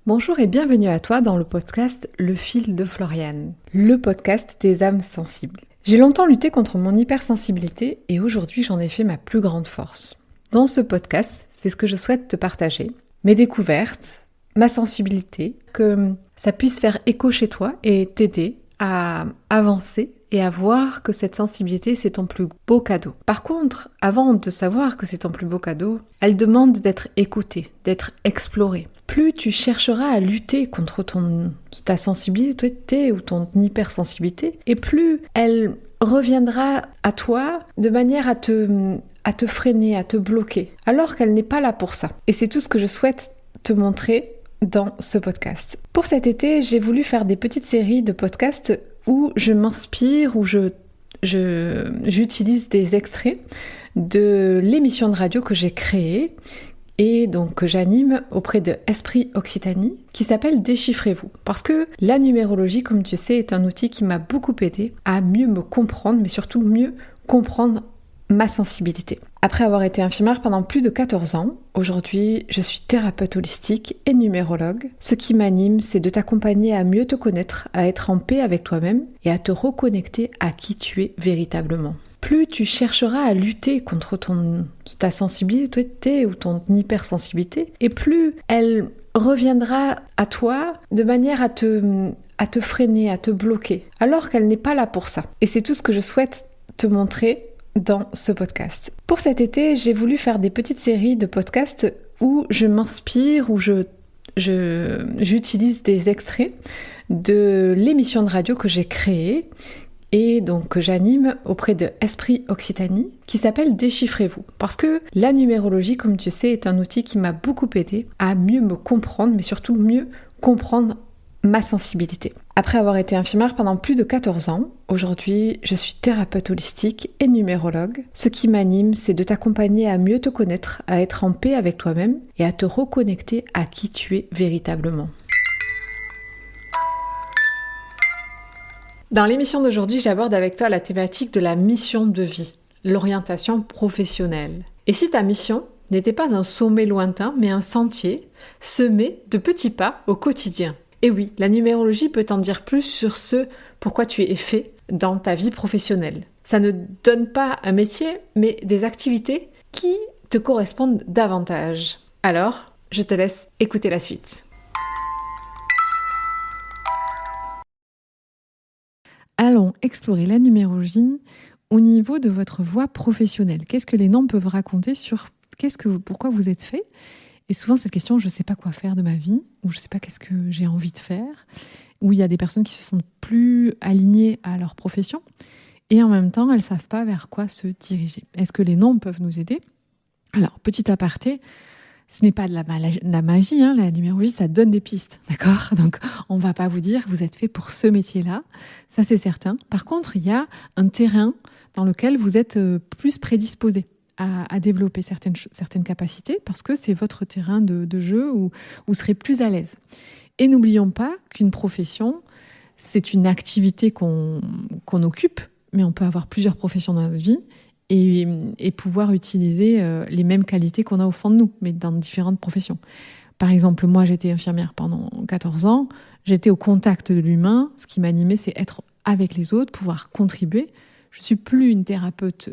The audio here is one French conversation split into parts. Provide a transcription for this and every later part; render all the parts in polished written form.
Bonjour et bienvenue à toi dans le podcast Le fil de Floriane, le podcast des âmes sensibles. J'ai longtemps lutté contre mon hypersensibilité et aujourd'hui j'en ai fait ma plus grande force. Dans ce podcast, c'est ce que je souhaite te partager, mes découvertes, ma sensibilité, que ça puisse faire écho chez toi et t'aider à avancer et à voir que cette sensibilité, c'est ton plus beau cadeau. Par contre, avant de savoir que c'est ton plus beau cadeau, elle demande d'être écoutée, d'être explorée. Plus tu chercheras à lutter contre ta sensibilité ou ton hypersensibilité, et plus elle reviendra à toi de manière à te freiner, à te bloquer, alors qu'elle n'est pas là pour ça. Et c'est tout ce que je souhaite te montrer dans ce podcast. Pour cet été, j'ai voulu faire des petites séries de podcasts où je m'inspire, où j'utilise des extraits de l'émission de radio que j'ai créée et donc que j'anime auprès de Esprit Occitanie, qui s'appelle Déchiffrez-vous. Parce que la numérologie, comme tu sais, est un outil qui m'a beaucoup aidé à mieux me comprendre, mais surtout mieux comprendre ma sensibilité. Après avoir été infirmière pendant plus de 14 ans, aujourd'hui je suis thérapeute holistique et numérologue. Ce qui m'anime, c'est de t'accompagner à mieux te connaître, à être en paix avec toi-même et à te reconnecter à qui tu es véritablement. Plus tu chercheras à lutter contre ta sensibilité ou ton hypersensibilité, et plus elle reviendra à toi de manière à te freiner, à te bloquer, alors qu'elle n'est pas là pour ça. Et c'est tout ce que je souhaite te montrer dans ce podcast. Pour cet été, j'ai voulu faire des petites séries de podcasts où je m'inspire, où j'utilise des extraits de l'émission de radio que j'ai créée et donc que j'anime auprès de Esprit Occitanie, qui s'appelle Déchiffrez-vous. Parce que la numérologie, comme tu sais, est un outil qui m'a beaucoup aidé à mieux me comprendre, mais surtout mieux comprendre ma sensibilité. Après avoir été infirmière pendant plus de 14 ans, aujourd'hui je suis thérapeute holistique et numérologue. Ce qui m'anime, c'est de t'accompagner à mieux te connaître, à être en paix avec toi-même et à te reconnecter à qui tu es véritablement. Dans l'émission d'aujourd'hui, j'aborde avec toi la thématique de la mission de vie, l'orientation professionnelle. Et si ta mission n'était pas un sommet lointain, mais un sentier semé de petits pas au quotidien? Et oui, la numérologie peut t'en dire plus sur ce pourquoi tu es fait dans ta vie professionnelle. Ça ne donne pas un métier, mais des activités qui te correspondent davantage. Alors, je te laisse écouter la suite. Allons explorer la numérologie au niveau de votre voie professionnelle. Qu'est-ce que les noms peuvent raconter sur pourquoi vous êtes fait ? Et souvent, cette question, je ne sais pas quoi faire de ma vie, ou je ne sais pas qu'est-ce que j'ai envie de faire, où il y a des personnes qui se sentent plus alignées à leur profession, et en même temps, elles ne savent pas vers quoi se diriger. Est-ce que les noms peuvent nous aider ? Alors, petit aparté, ce n'est pas de la magie, hein, la numérologie, ça donne des pistes, d'accord ? Donc, on ne va pas vous dire, vous êtes fait pour ce métier-là, ça c'est certain. Par contre, il y a un terrain dans lequel vous êtes plus prédisposé à développer certaines capacités parce que c'est votre terrain de jeu où vous serez plus à l'aise. Et n'oublions pas qu'une profession, c'est une activité qu'on occupe, mais on peut avoir plusieurs professions dans notre vie et pouvoir utiliser les mêmes qualités qu'on a au fond de nous, mais dans différentes professions. Par exemple, moi, j'étais infirmière pendant 14 ans, j'étais au contact de l'humain, ce qui m'animait, c'est être avec les autres, pouvoir contribuer. Je ne suis plus une thérapeute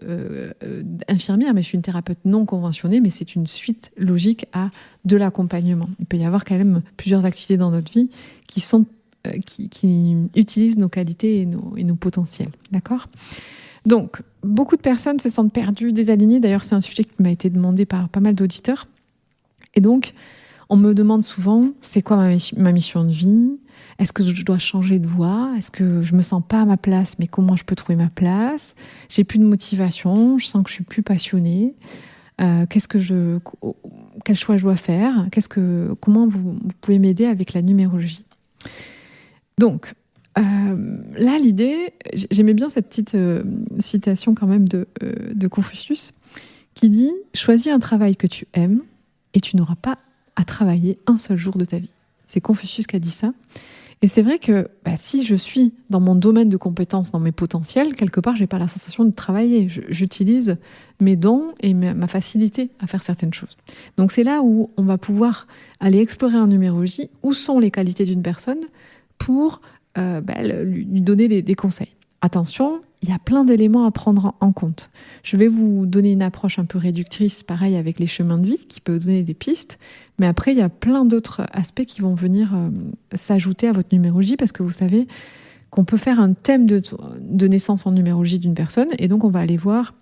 infirmière, mais je suis une thérapeute non conventionnée, mais c'est une suite logique à de l'accompagnement. Il peut y avoir quand même plusieurs activités dans notre vie qui utilisent nos qualités et nos potentiels. D'accord ? Donc, beaucoup de personnes se sentent perdues, désalignées. D'ailleurs, c'est un sujet qui m'a été demandé par pas mal d'auditeurs. Et donc, on me demande souvent, c'est quoi ma mission de vie ? Est-ce que je dois changer de voie ? Est-ce que je me sens pas à ma place, mais comment je peux trouver ma place ? J'ai plus de motivation, je sens que je suis plus passionnée. Quel choix je dois faire ? Comment vous pouvez m'aider avec la numérologie ? Donc, là, l'idée, j'aimais bien cette petite citation quand même de Confucius, qui dit « Choisis un travail que tu aimes et tu n'auras pas à travailler un seul jour de ta vie ». C'est Confucius qui a dit ça. Et c'est vrai que si je suis dans mon domaine de compétences, dans mes potentiels, quelque part, j'ai pas la sensation de travailler. J'utilise mes dons et ma facilité à faire certaines choses. Donc c'est là où on va pouvoir aller explorer en numérologie où sont les qualités d'une personne pour lui donner des conseils. Attention, il y a plein d'éléments à prendre en compte. Je vais vous donner une approche un peu réductrice, pareil avec les chemins de vie, qui peut donner des pistes. Mais après, il y a plein d'autres aspects qui vont venir s'ajouter à votre numérologie, parce que vous savez qu'on peut faire un thème de naissance en numérologie d'une personne, et donc on va aller voir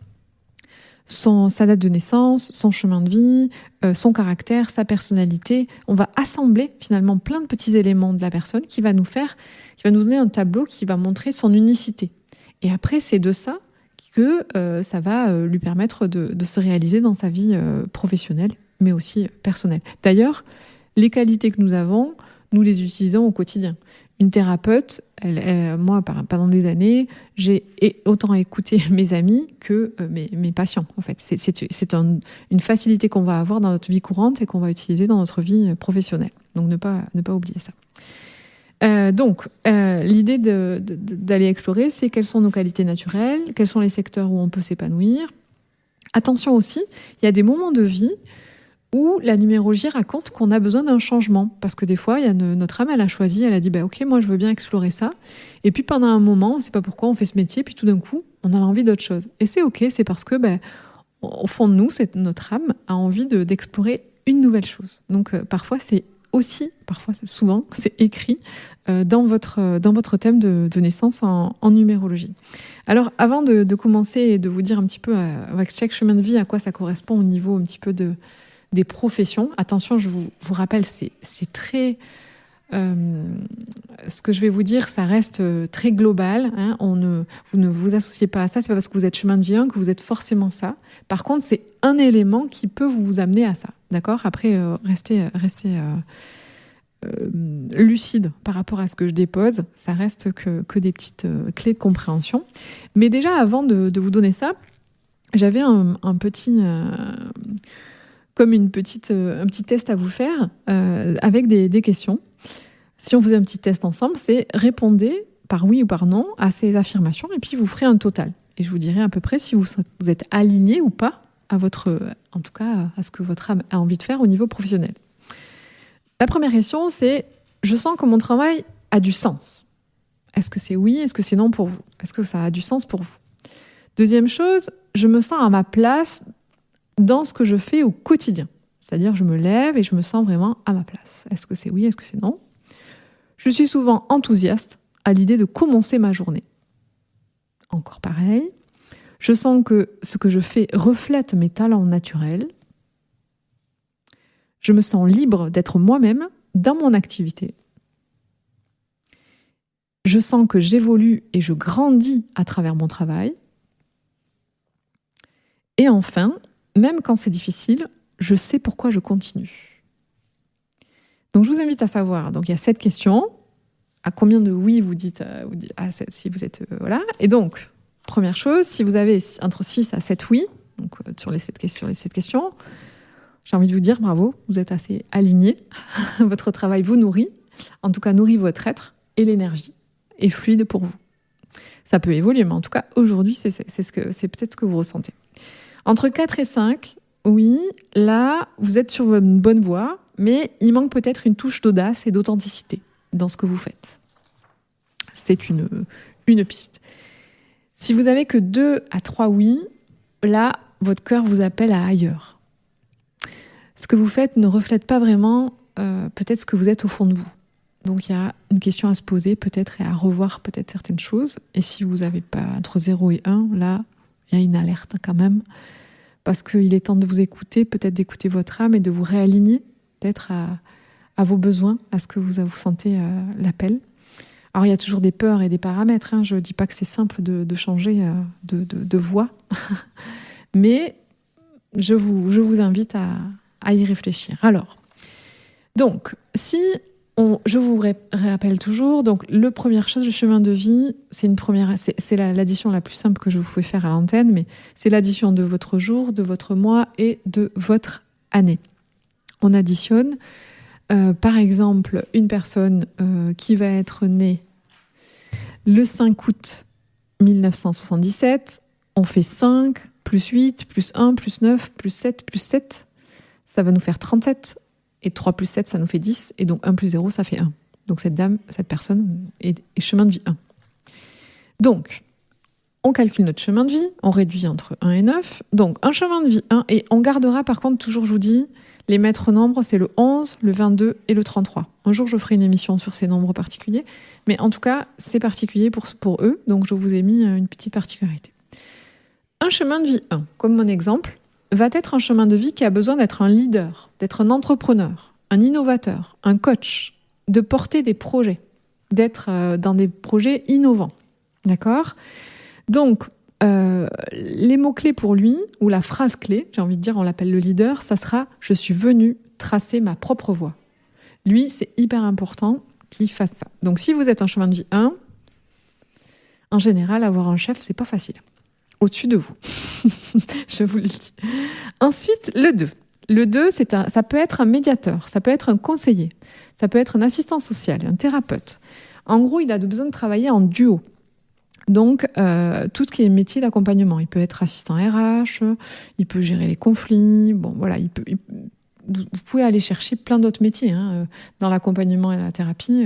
sa date de naissance, son chemin de vie, son caractère, sa personnalité. On va assembler finalement plein de petits éléments de la personne qui va nous donner un tableau qui va montrer son unicité. Et après, c'est de ça que ça va lui permettre de se réaliser dans sa vie professionnelle, mais aussi personnelle. D'ailleurs, les qualités que nous avons, nous les utilisons au quotidien. Une thérapeute, moi, pendant des années, j'ai autant écouté mes amis que mes patients. En fait, c'est une facilité qu'on va avoir dans notre vie courante et qu'on va utiliser dans notre vie professionnelle. Donc, ne pas oublier ça. L'idée d'aller explorer, c'est quelles sont nos qualités naturelles, quels sont les secteurs où on peut s'épanouir. Attention aussi, il y a des moments de vie où la numérologie raconte qu'on a besoin d'un changement. Parce que des fois, notre âme, elle a choisi, elle a dit ok, moi je veux bien explorer ça. Et puis pendant un moment, on ne sait pas pourquoi on fait ce métier, puis tout d'un coup, on a envie d'autre chose. Et c'est ok, c'est parce que au fond de nous, notre âme a envie d'explorer une nouvelle chose. Donc parfois, souvent, c'est écrit dans votre thème de naissance en numérologie. Alors, avant de commencer et de vous dire un petit peu avec chaque chemin de vie à quoi ça correspond au niveau un petit peu des professions, attention, je vous rappelle, c'est très... ce que je vais vous dire, ça reste très global. Hein. Vous ne vous associez pas à ça. C'est pas parce que vous êtes chemin de vie 1 que vous êtes forcément ça. Par contre, c'est un élément qui peut vous amener à ça. D'accord ? Après, restez lucide par rapport à ce que je dépose. Ça reste que des petites clés de compréhension. Mais déjà, avant de vous donner ça, j'avais un petit... comme un petit test à vous faire avec des questions. Si on faisait un petit test ensemble, c'est répondez par oui ou par non à ces affirmations et puis vous ferez un total. Et je vous dirai à peu près si vous êtes aligné ou pas en tout cas à ce que votre âme a envie de faire au niveau professionnel. La première question, c'est je sens que mon travail a du sens. Est-ce que c'est oui, est-ce que c'est non pour vous ? Est-ce que ça a du sens pour vous ? Deuxième chose, je me sens à ma place dans ce que je fais au quotidien. C'est-à-dire, je me lève et je me sens vraiment à ma place. Est-ce que c'est oui, est-ce que c'est non ? Je suis souvent enthousiaste à l'idée de commencer ma journée. Encore pareil. Je sens que ce que je fais reflète mes talents naturels. Je me sens libre d'être moi-même dans mon activité. Je sens que j'évolue et je grandis à travers mon travail. Et enfin, même quand c'est difficile, je sais pourquoi je continue. Donc, je vous invite à savoir. Donc, il y a 7 questions. À combien de oui vous dites si vous êtes... voilà. Et donc, première chose, si vous avez entre 6 à 7 oui, donc sur les 7 questions, j'ai envie de vous dire bravo, vous êtes assez aligné. Votre travail vous nourrit, en tout cas nourrit votre être et l'énergie est fluide pour vous. Ça peut évoluer, mais en tout cas, aujourd'hui, c'est peut-être ce que vous ressentez. Entre 4 et 5, oui, là, vous êtes sur une bonne voie, mais il manque peut-être une touche d'audace et d'authenticité dans ce que vous faites. C'est une piste. Si vous avez que 2 à 3 oui, là, votre cœur vous appelle à ailleurs. Ce que vous faites ne reflète pas vraiment peut-être ce que vous êtes au fond de vous. Donc il y a une question à se poser peut-être et à revoir peut-être certaines choses. Et si vous n'avez pas entre 0 et 1, là, il y a une alerte quand même. Parce qu'il est temps de vous écouter, peut-être d'écouter votre âme et de vous réaligner peut-être à vos besoins, à ce que vous sentez l'appel. Alors il y a toujours des peurs et des paramètres. Hein. Je ne dis pas que c'est simple de changer de voie. Mais je vous invite à y réfléchir. Alors, donc, je vous rappelle toujours, donc, la première chose, le chemin de vie, c'est l'addition la plus simple que je vous pouvez faire à l'antenne, mais c'est l'addition de votre jour, de votre mois et de votre année. On additionne par exemple, une personne qui va être née le 5 août 1977, on fait 5, plus 8, plus 1, plus 9, plus 7, ça va nous faire 37. Et 3 plus 7, ça nous fait 10. Et donc 1 plus 0, ça fait 1. Donc cette personne est chemin de vie 1. Donc, on calcule notre chemin de vie, on réduit entre 1 et 9. Donc un chemin de vie 1, et on gardera par contre, toujours je vous dis, les maîtres nombres, c'est le 11, le 22 et le 33. Un jour, je ferai une émission sur ces nombres particuliers. Mais en tout cas, c'est particulier pour eux. Donc je vous ai mis une petite particularité. Un chemin de vie 1, comme mon exemple, va être un chemin de vie qui a besoin d'être un leader, d'être un entrepreneur, un innovateur, un coach, de porter des projets, d'être dans des projets innovants. D'accord ? Donc, les mots-clés pour lui, ou la phrase clé, j'ai envie de dire, on l'appelle le leader, ça sera « Je suis venu tracer ma propre voie ». Lui, c'est hyper important qu'il fasse ça. Donc, si vous êtes en chemin de vie 1, en général, avoir un chef, c'est pas facile. Au-dessus de vous. Je vous le dis. Ensuite, le 2. Le 2, ça peut être un médiateur, ça peut être un conseiller, ça peut être un assistant social, un thérapeute. En gros, il a besoin de travailler en duo. Donc, tout ce qui est métier d'accompagnement. Il peut être assistant RH, il peut gérer les conflits. Bon, voilà, vous pouvez aller chercher plein d'autres métiers. Dans l'accompagnement et la thérapie,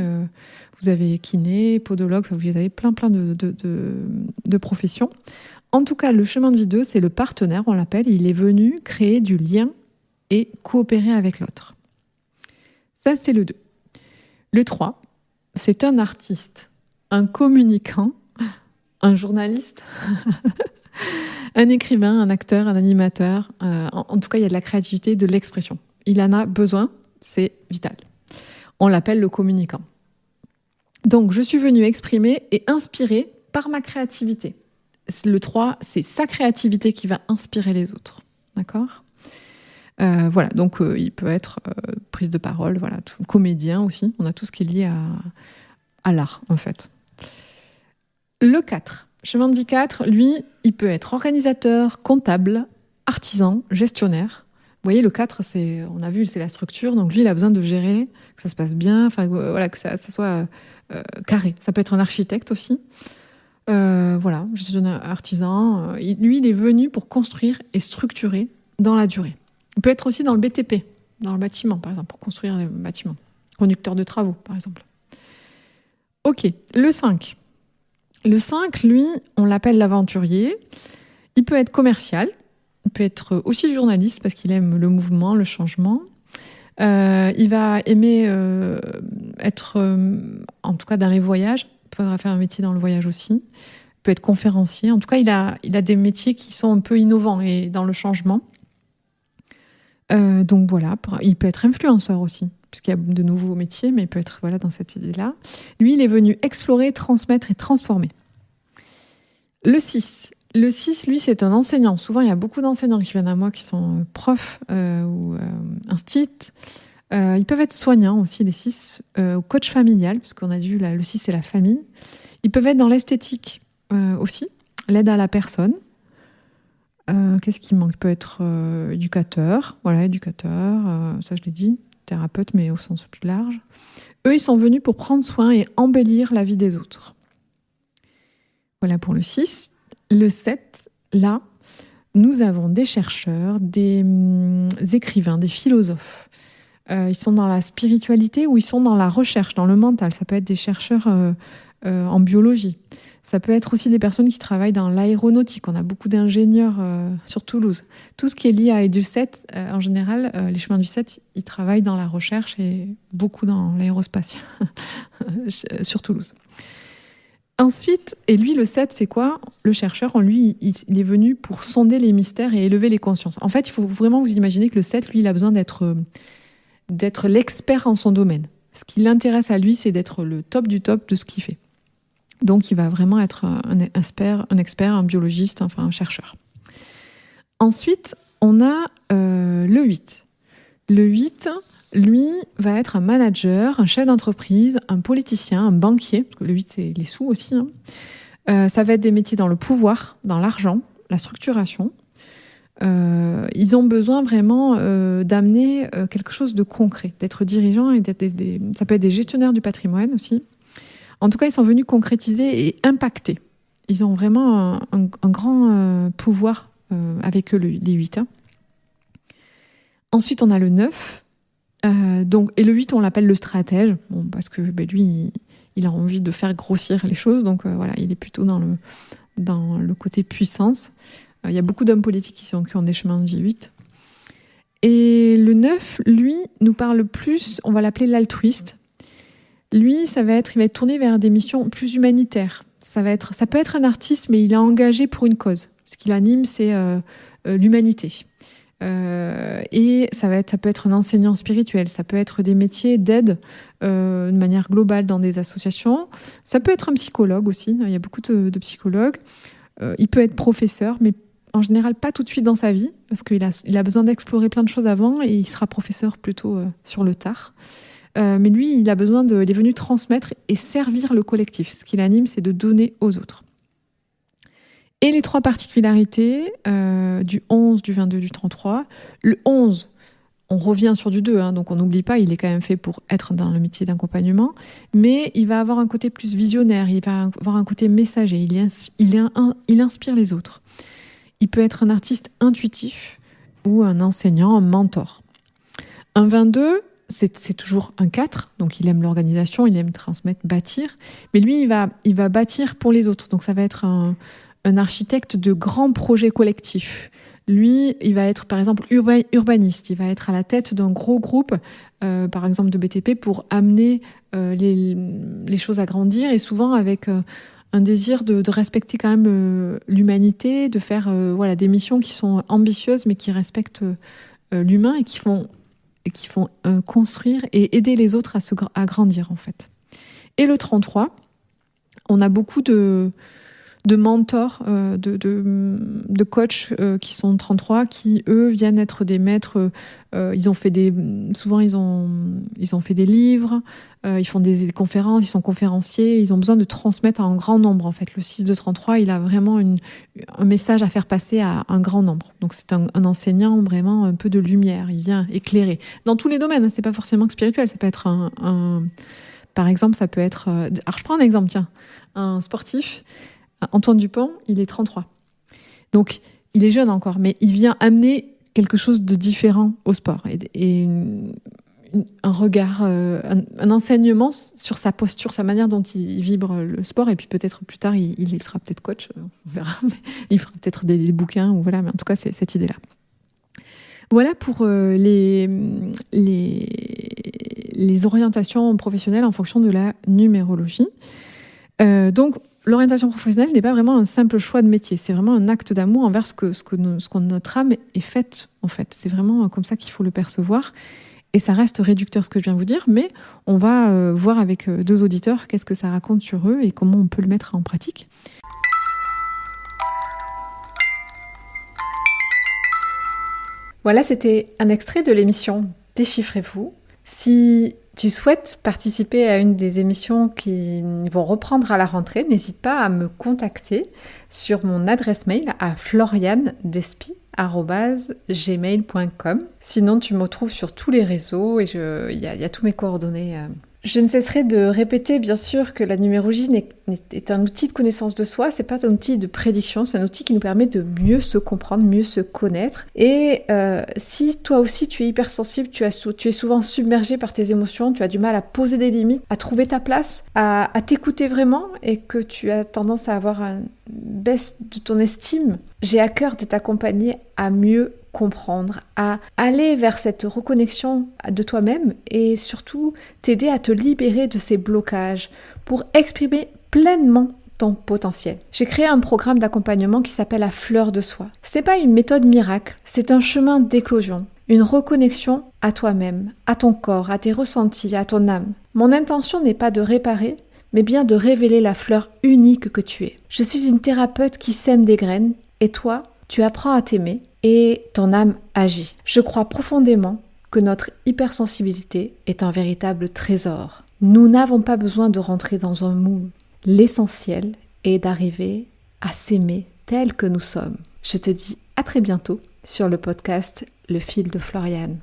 vous avez kiné, podologue, vous avez plein de professions. En tout cas, le chemin de vie 2, c'est le partenaire, on l'appelle. Il est venu créer du lien et coopérer avec l'autre. Ça, c'est le 2. Le 3, c'est un artiste, un communicant, un journaliste, un écrivain, un acteur, un animateur. En tout cas, il y a de la créativité, de l'expression. Il en a besoin, c'est vital. On l'appelle le communicant. Donc, je suis venue exprimer et inspirer par ma créativité. Le 3, c'est sa créativité qui va inspirer les autres. D'accord ? Voilà, donc il peut être prise de parole, voilà, comédien aussi. On a tout ce qui est lié à l'art, en fait. Le 4, chemin de vie 4, lui, il peut être organisateur, comptable, artisan, gestionnaire. Vous voyez, le 4, on a vu, c'est la structure. Donc lui, il a besoin de gérer, que ça se passe bien, voilà, que ça soit carré. Ça peut être un architecte aussi. Voilà, gestionnaire, artisan. Lui, il est venu pour construire et structurer dans la durée. Il peut être aussi dans le BTP, dans le bâtiment, par exemple, pour construire des bâtiments. Conducteur de travaux, par exemple. Ok, le 5. Le 5, lui, on l'appelle l'aventurier. Il peut être commercial, il peut être aussi journaliste parce qu'il aime le mouvement, le changement. Il va aimer être, en tout cas dans les voyages. Il pourra faire un métier dans le voyage aussi. Il peut être conférencier. En tout cas, il a des métiers qui sont un peu innovants et dans le changement. Donc voilà, il peut être influenceur aussi, puisqu'il y a de nouveaux métiers, mais il peut être dans cette idée-là. Lui, il est venu explorer, transmettre et transformer. Le 6. Le 6, lui, c'est un enseignant. Souvent, il y a beaucoup d'enseignants qui viennent à moi qui sont profs ou instits. Ils peuvent être soignants aussi, les 6, coach familial, puisqu'on a vu, le 6, c'est la famille. Ils peuvent être dans l'esthétique aussi, l'aide à la personne. Qu'est-ce qui manque ? Il peut être éducateur, voilà, éducateur, ça je l'ai dit, thérapeute, mais au sens plus large. Eux, ils sont venus pour prendre soin et embellir la vie des autres. Voilà pour le 6. Le 7, là, nous avons des chercheurs, des écrivains, des philosophes. Ils sont dans la spiritualité ou ils sont dans la recherche, dans le mental. Ça peut être des chercheurs en biologie. Ça peut être aussi des personnes qui travaillent dans l'aéronautique. On a beaucoup d'ingénieurs sur Toulouse. Tout ce qui est lié à Edu7, en général, les chemins du 7, ils travaillent dans la recherche et beaucoup dans l'aérospatial sur Toulouse. Ensuite, et lui, le 7, c'est quoi ? Le chercheur, il est venu pour sonder les mystères et élever les consciences. En fait, il faut vraiment vous imaginer que le 7, lui, il a besoin d'être l'expert en son domaine. Ce qui l'intéresse à lui, c'est d'être le top du top de ce qu'il fait. Donc, il va vraiment être un expert, un biologiste, enfin un chercheur. Ensuite, on a le 8. Le 8, lui, va être un manager, un chef d'entreprise, un politicien, un banquier, parce que le 8, c'est les sous aussi. Ça va être des métiers dans le pouvoir, dans l'argent, la structuration. Ils ont besoin vraiment d'amener quelque chose de concret, d'être dirigeants et ça peut être des gestionnaires du patrimoine aussi. En tout cas, ils sont venus concrétiser et impacter. Ils ont vraiment un grand pouvoir avec eux, les 8. Ensuite, on a le 9. Et le 8, on l'appelle le stratège, parce que lui, il a envie de faire grossir les choses. Donc voilà, il est plutôt dans le côté puissance. Il y a beaucoup d'hommes politiques qui ont des chemins de vie 8. Et le 9, lui, nous parle plus, on va l'appeler l'altruiste. Lui, il va être tourné vers des missions plus humanitaires. Ça peut être un artiste, mais il est engagé pour une cause. Ce qui l'anime, c'est l'humanité. Et ça peut être un enseignant spirituel, ça peut être des métiers d'aide de manière globale dans des associations. Ça peut être un psychologue aussi, il y a beaucoup de psychologues. Il peut être professeur, mais en général pas tout de suite dans sa vie, parce qu'il a besoin d'explorer plein de choses avant et il sera professeur plutôt sur le tard. Mais lui, il est venu transmettre et servir le collectif. Ce qui l'anime, c'est de donner aux autres. Et les 3 particularités du 11, du 22, du 33. Le 11, on revient sur du 2, donc on n'oublie pas, il est quand même fait pour être dans le métier d'accompagnement, mais il va avoir un côté plus visionnaire, il va avoir un côté messager, il inspire les autres. Il peut être un artiste intuitif ou un enseignant, un mentor. Un 22, c'est toujours un 4, donc il aime l'organisation, il aime transmettre, bâtir, mais lui, il va bâtir pour les autres, donc ça va être un architecte de grands projets collectifs. Lui, il va être par exemple urbaniste, il va être à la tête d'un gros groupe, par exemple de BTP, pour amener les choses à grandir, et souvent avec un désir de respecter quand même l'humanité, de faire des missions qui sont ambitieuses mais qui respectent l'humain et qui font construire et aider les autres à grandir en fait. Et le 33, on a beaucoup de mentors, de coachs qui sont 33, qui eux viennent être des maîtres. Souvent ils ont fait des livres, ils font des conférences, ils sont conférenciers. Ils ont besoin de transmettre à un grand nombre en fait. Le 6 de 33, il a vraiment un message à faire passer à un grand nombre. Donc c'est un enseignant vraiment un peu de lumière. Il vient éclairer dans tous les domaines. C'est pas forcément que spirituel. Ça peut être par exemple, ça peut être. Alors je prends un exemple, tiens, un sportif. Antoine Dupont, il est 33. Donc, il est jeune encore, mais il vient amener quelque chose de différent au sport. Et un regard, un enseignement sur sa posture, sa manière dont il vibre le sport. Et puis peut-être plus tard, il sera peut-être coach, on verra. Mais il fera peut-être des bouquins, ou voilà. Mais en tout cas, c'est cette idée-là. Voilà pour les orientations professionnelles en fonction de la numérologie. Donc, l'orientation professionnelle n'est pas vraiment un simple choix de métier, c'est vraiment un acte d'amour envers ce que notre âme est faite, en fait. C'est vraiment comme ça qu'il faut le percevoir. Et ça reste réducteur ce que je viens de vous dire, mais on va voir avec 2 auditeurs qu'est-ce que ça raconte sur eux et comment on peut le mettre en pratique. Voilà, c'était un extrait de l'émission Déchiffrez-vous. Si tu souhaites participer à une des émissions qui vont reprendre à la rentrée, n'hésite pas à me contacter sur mon adresse mail à florianedespy@gmail.com. Sinon, tu me retrouves sur tous les réseaux et il y a tous mes coordonnées. Je ne cesserai de répéter, bien sûr, que la numérologie est un outil de connaissance de soi, c'est pas un outil de prédiction, c'est un outil qui nous permet de mieux se comprendre, mieux se connaître. Et si toi aussi tu es hypersensible, tu es souvent submergé par tes émotions, tu as du mal à poser des limites, à trouver ta place, à t'écouter vraiment, et que tu as tendance à avoir une baisse de ton estime, j'ai à cœur de t'accompagner à mieux comprendre, à aller vers cette reconnexion de toi-même et surtout t'aider à te libérer de ces blocages pour exprimer pleinement ton potentiel. J'ai créé un programme d'accompagnement qui s'appelle la fleur de soi. Ce n'est pas une méthode miracle, c'est un chemin d'éclosion, une reconnexion à toi-même, à ton corps, à tes ressentis, à ton âme. Mon intention n'est pas de réparer, mais bien de révéler la fleur unique que tu es. Je suis une thérapeute qui sème des graines et toi, tu apprends à t'aimer et ton âme agit. Je crois profondément que notre hypersensibilité est un véritable trésor. Nous n'avons pas besoin de rentrer dans un moule. L'essentiel est d'arriver à s'aimer tel que nous sommes. Je te dis à très bientôt sur le podcast Le fil de Floriane.